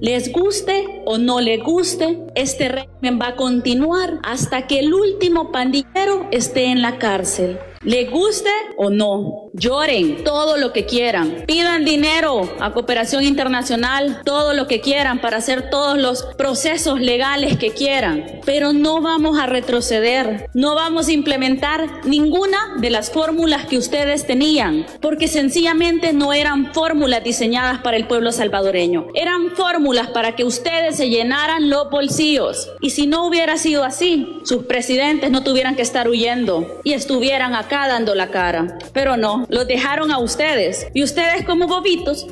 Les guste o no les guste, este régimen va a continuar hasta que el último pandillero esté en la cárcel. Les guste o no, lloren todo lo que quieran, pidan dinero a cooperación internacional, todo lo que quieran para hacer todos los procesos legales que quieran, pero no vamos a retroceder, no vamos a implementar ninguna de las fórmulas que ustedes tenían, porque sencillamente no eran fórmulas diseñadas para el pueblo salvadoreño, eran fórmulas para que ustedes se llenaran los bolsillos. Y si no hubiera sido así, sus presidentes no tuvieran que estar huyendo y estuvieran acá dando la cara, pero no, los dejaron a ustedes y ustedes como bobitos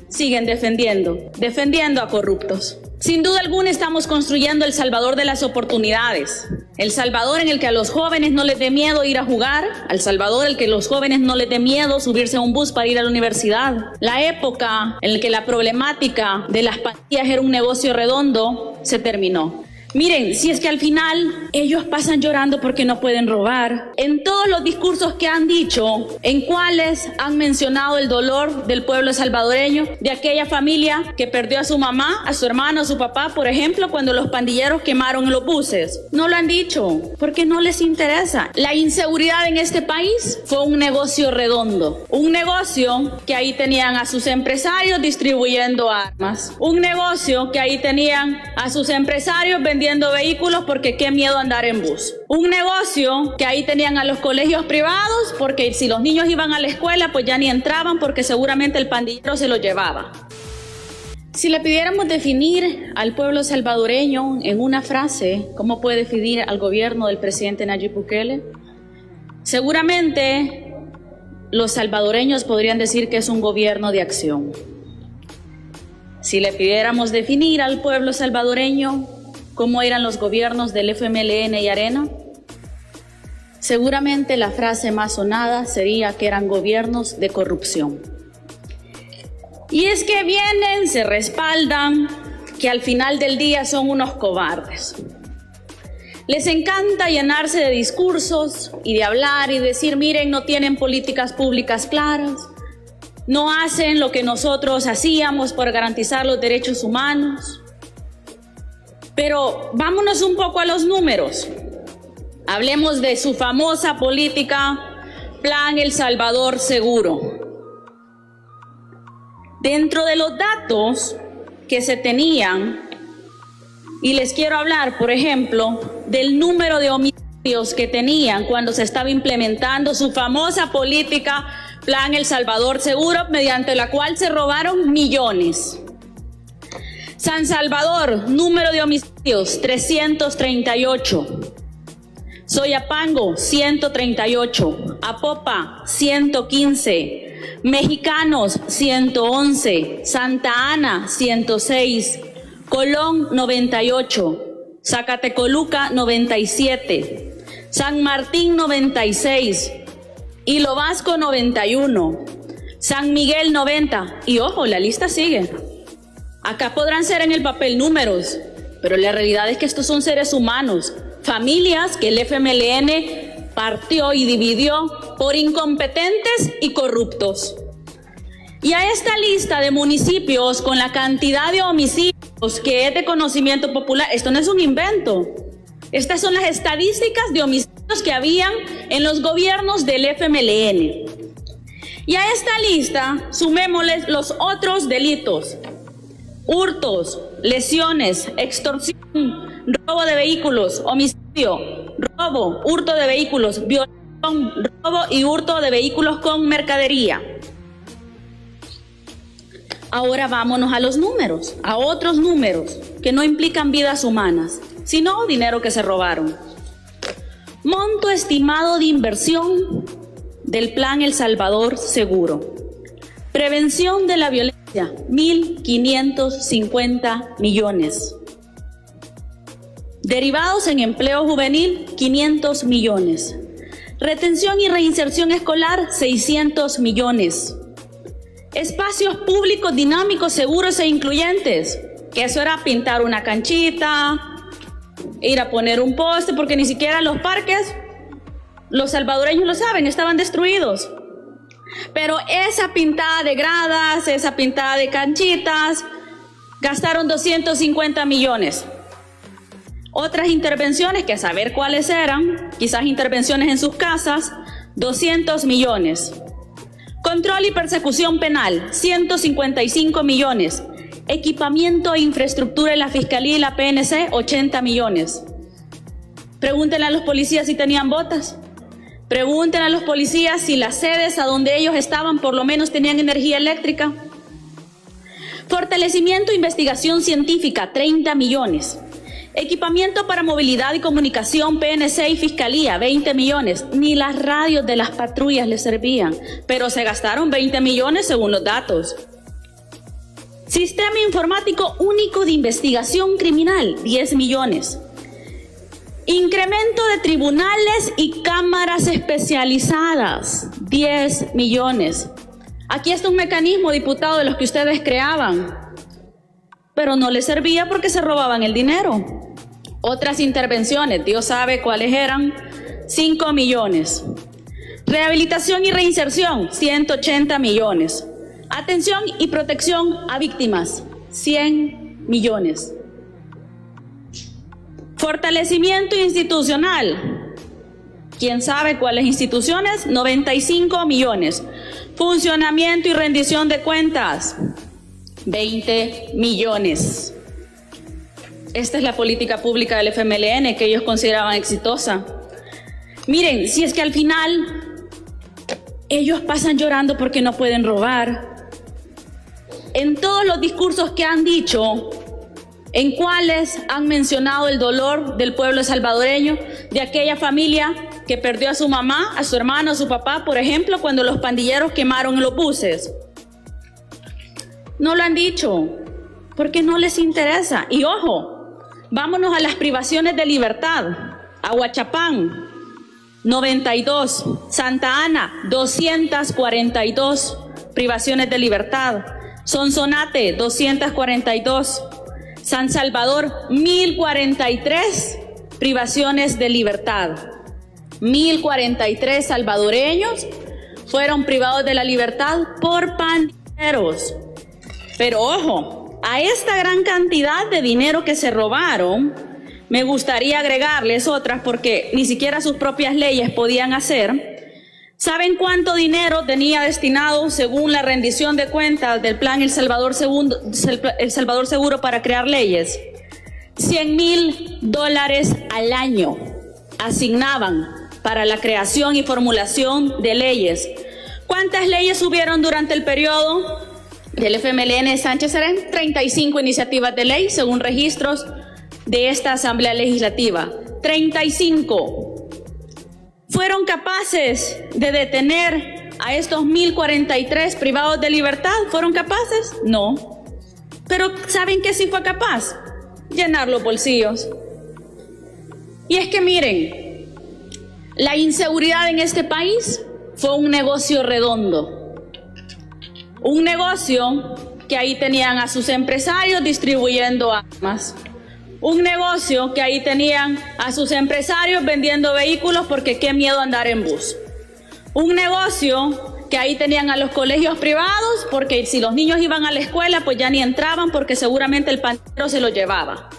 siguen defendiendo a corruptos. Sin duda alguna estamos construyendo el Salvador de las oportunidades, el Salvador en el que a los jóvenes no les dé miedo ir a jugar, al Salvador en el que a los jóvenes no les dé miedo subirse a un bus para ir a la universidad, la época en la que la problemática de las pandillas era un negocio redondo se terminó. Miren, si es que al final ellos pasan llorando porque no pueden robar, en todos los discursos que han dicho, en cuáles han mencionado el dolor del pueblo salvadoreño, de aquella familia que perdió a su mamá, a su hermano, a su papá, por ejemplo, cuando los pandilleros quemaron los buses. No lo han dicho porque no les interesa. La inseguridad en este país fue un negocio redondo, un negocio que ahí tenían a sus empresarios distribuyendo armas, un negocio que ahí tenían a sus empresarios vendiendo vehículos porque qué miedo andar en bus. Un negocio que ahí tenían a los colegios privados porque si los niños iban a la escuela pues ya ni entraban porque seguramente el pandillero se los llevaba. Si le pidiéramos definir al pueblo salvadoreño en una frase, ¿cómo puede definir al gobierno del presidente Nayib Bukele? Seguramente los salvadoreños podrían decir que es un gobierno de acción. Si le pidiéramos definir al pueblo salvadoreño cómo eran los gobiernos del FMLN y Arena, seguramente la frase más sonada sería que eran gobiernos de corrupción. Y es que vienen, se respaldan, que al final del día son unos cobardes. Les encanta llenarse de discursos y de hablar y decir, miren, no tienen políticas públicas claras, no hacen lo que nosotros hacíamos por garantizar los derechos humanos. Pero vámonos un poco a los números. Hablemos de su famosa política Plan El Salvador Seguro. Dentro de los datos que se tenían, y les quiero hablar, por ejemplo, del número de homicidios que tenían cuando se estaba implementando su famosa política Plan El Salvador Seguro, mediante la cual se robaron millones. San Salvador, número de homicidios, 338. Soyapango, 138. Apopa, 115. Mexicanos, 111. Santa Ana, 106. Colón, 98. Zacatecoluca, 97. San Martín, 96. Hilo Vasco, 91. San Miguel, 90. Y ojo, la lista sigue. Acá podrán ser en el papel números, pero la realidad es que estos son seres humanos, familias que el FMLN partió y dividió por incompetentes y corruptos. Y a esta lista de municipios con la cantidad de homicidios que es de conocimiento popular, esto no es un invento, estas son las estadísticas de homicidios que habían en los gobiernos del FMLN. Y a esta lista sumémosles los otros delitos: hurtos, lesiones, extorsión, robo de vehículos, homicidio, robo, hurto de vehículos, violación, robo y hurto de vehículos con mercadería. Ahora vámonos a los números, a otros números que no implican vidas humanas, sino dinero que se robaron. Monto estimado de inversión del Plan El Salvador Seguro. Prevención de la violencia, 1.550 millones. Derivados en empleo juvenil, 500 millones. Retención y reinserción escolar, 600 millones. Espacios públicos dinámicos, seguros e incluyentes, que eso era pintar una canchita, ir a poner un poste, porque ni siquiera los parques, los salvadoreños lo saben, estaban destruidos. Pero esa pintada de gradas, esa pintada de canchitas, Gastaron 250 millones. Otras intervenciones, que a saber cuáles eran, quizás intervenciones en sus casas, 200 millones. Control y persecución penal, 155 millones. Equipamiento e infraestructura en la Fiscalía y la PNC, 80 millones. Pregúntenle a los policías si tenían botas. Pregúntenle a los policías si las sedes a donde ellos estaban por lo menos tenían energía eléctrica. Fortalecimiento e investigación científica, 30 millones. Equipamiento para movilidad y comunicación, PNC y Fiscalía, 20 millones. Ni las radios de las patrullas les servían, pero se gastaron 20 millones según los datos. Sistema informático único de investigación criminal, 10 millones. Incremento de tribunales y cámaras especializadas, 10 millones. Aquí está un mecanismo, diputado, de los que ustedes creaban, pero no les servía porque se robaban el dinero. Otras intervenciones, Dios sabe cuáles eran, 5 millones. Rehabilitación y reinserción, 180 millones. Atención y protección a víctimas, 100 millones. Fortalecimiento institucional, ¿quién sabe cuáles instituciones? 95 millones. Funcionamiento y rendición de cuentas, 20 millones. Esta es la política pública del FMLN que ellos consideraban exitosa. Miren, si es que al final ellos pasan llorando porque no pueden robar. En todos los discursos que han dicho, en cuáles han mencionado el dolor del pueblo salvadoreño, de aquella familia que perdió a su mamá, a su hermano, a su papá, por ejemplo, cuando los pandilleros quemaron los buses. No lo han dicho, porque no les interesa. Y ojo, vámonos a las privaciones de libertad. Aguachapán, 92. Santa Ana, 242 privaciones de libertad. Sonsonate, 242. San Salvador, 1043 privaciones de libertad. 1043 salvadoreños fueron privados de la libertad por pandilleros. Pero ojo, a esta gran cantidad de dinero que se robaron, me gustaría agregarles otras porque ni siquiera sus propias leyes podían hacer. ¿Saben cuánto dinero tenía destinado, según la rendición de cuentas del plan El Salvador Seguro para crear leyes? $100,000 al año asignaban para la creación y formulación de leyes. ¿Cuántas leyes hubieron durante el periodo del FMLN Sánchez Serén? 35 iniciativas de ley, según registros de esta Asamblea Legislativa. 35. ¿Fueron capaces de detener a estos 1043 privados de libertad? ¿Fueron capaces? No. Pero ¿saben qué sí fue capaz? Llenar los bolsillos. Y es que miren, la inseguridad en este país fue un negocio redondo. Un negocio que ahí tenían a sus empresarios distribuyendo armas. Un negocio que ahí tenían a sus empresarios vendiendo vehículos porque qué miedo andar en bus. Un negocio que ahí tenían a los colegios privados porque si los niños iban a la escuela pues ya ni entraban porque seguramente el pandillero se los llevaba.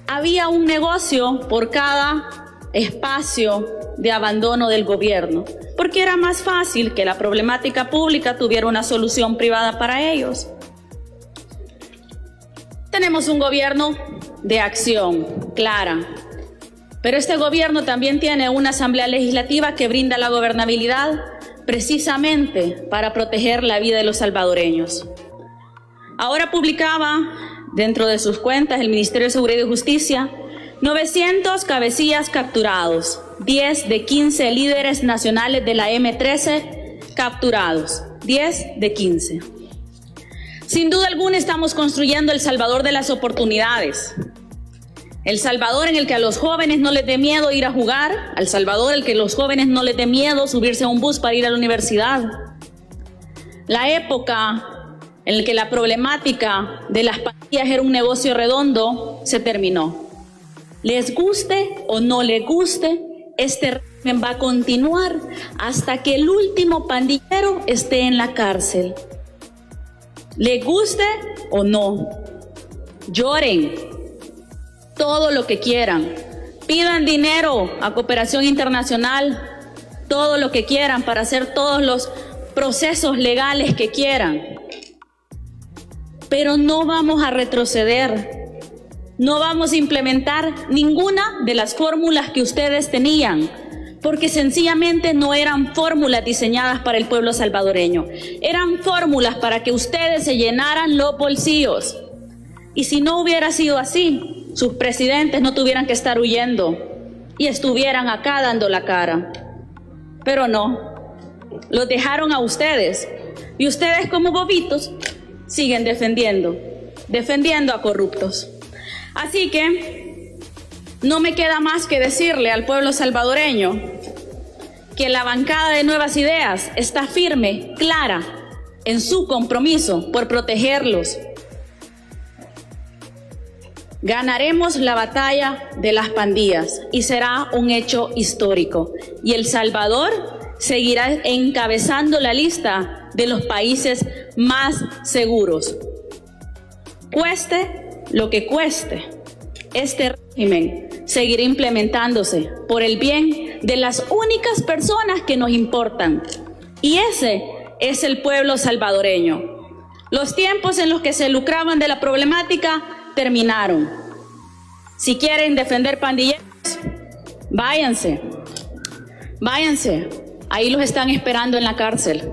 Había un negocio por cada espacio de abandono del gobierno porque era más fácil que la problemática pública tuviera una solución privada para ellos. Tenemos un gobierno de acción clara, pero este gobierno también tiene una asamblea legislativa que brinda la gobernabilidad precisamente para proteger la vida de los salvadoreños. Ahora publicaba dentro de sus cuentas el Ministerio de Seguridad y Justicia 900 cabecillas capturados, 10 de 15 líderes nacionales de la M13 capturados, 10 de 15. Sin duda alguna estamos construyendo el Salvador de las oportunidades. El Salvador en el que a los jóvenes no les dé miedo ir a jugar, al Salvador en el que a los jóvenes no les dé miedo subirse a un bus para ir a la universidad. La época en la que la problemática de las pandillas era un negocio redondo se terminó. Les guste o no les guste, este régimen va a continuar hasta que el último pandillero esté en la cárcel. Le guste o no, lloren todo lo que quieran, pidan dinero a cooperación internacional, todo lo que quieran para hacer todos los procesos legales que quieran. Pero no vamos a retroceder, no vamos a implementar ninguna de las fórmulas que ustedes tenían, porque sencillamente no eran fórmulas diseñadas para el pueblo salvadoreño, eran fórmulas para que ustedes se llenaran los bolsillos. Y si no hubiera sido así, sus presidentes no tuvieran que estar huyendo y estuvieran acá dando la cara. Pero no, los dejaron a ustedes, y ustedes como bobitos siguen defendiendo a corruptos. Así que no me queda más que decirle al pueblo salvadoreño que la bancada de Nuevas Ideas está firme, clara, en su compromiso por protegerlos. Ganaremos la batalla de las pandillas y será un hecho histórico. Y El Salvador seguirá encabezando la lista de los países más seguros. Cueste lo que cueste, este régimen seguirá implementándose por el bien de las únicas personas que nos importan. Y ese es el pueblo salvadoreño. Los tiempos en los que se lucraban de la problemática terminaron. Si quieren defender pandilleros, váyanse. Ahí los están esperando en la cárcel.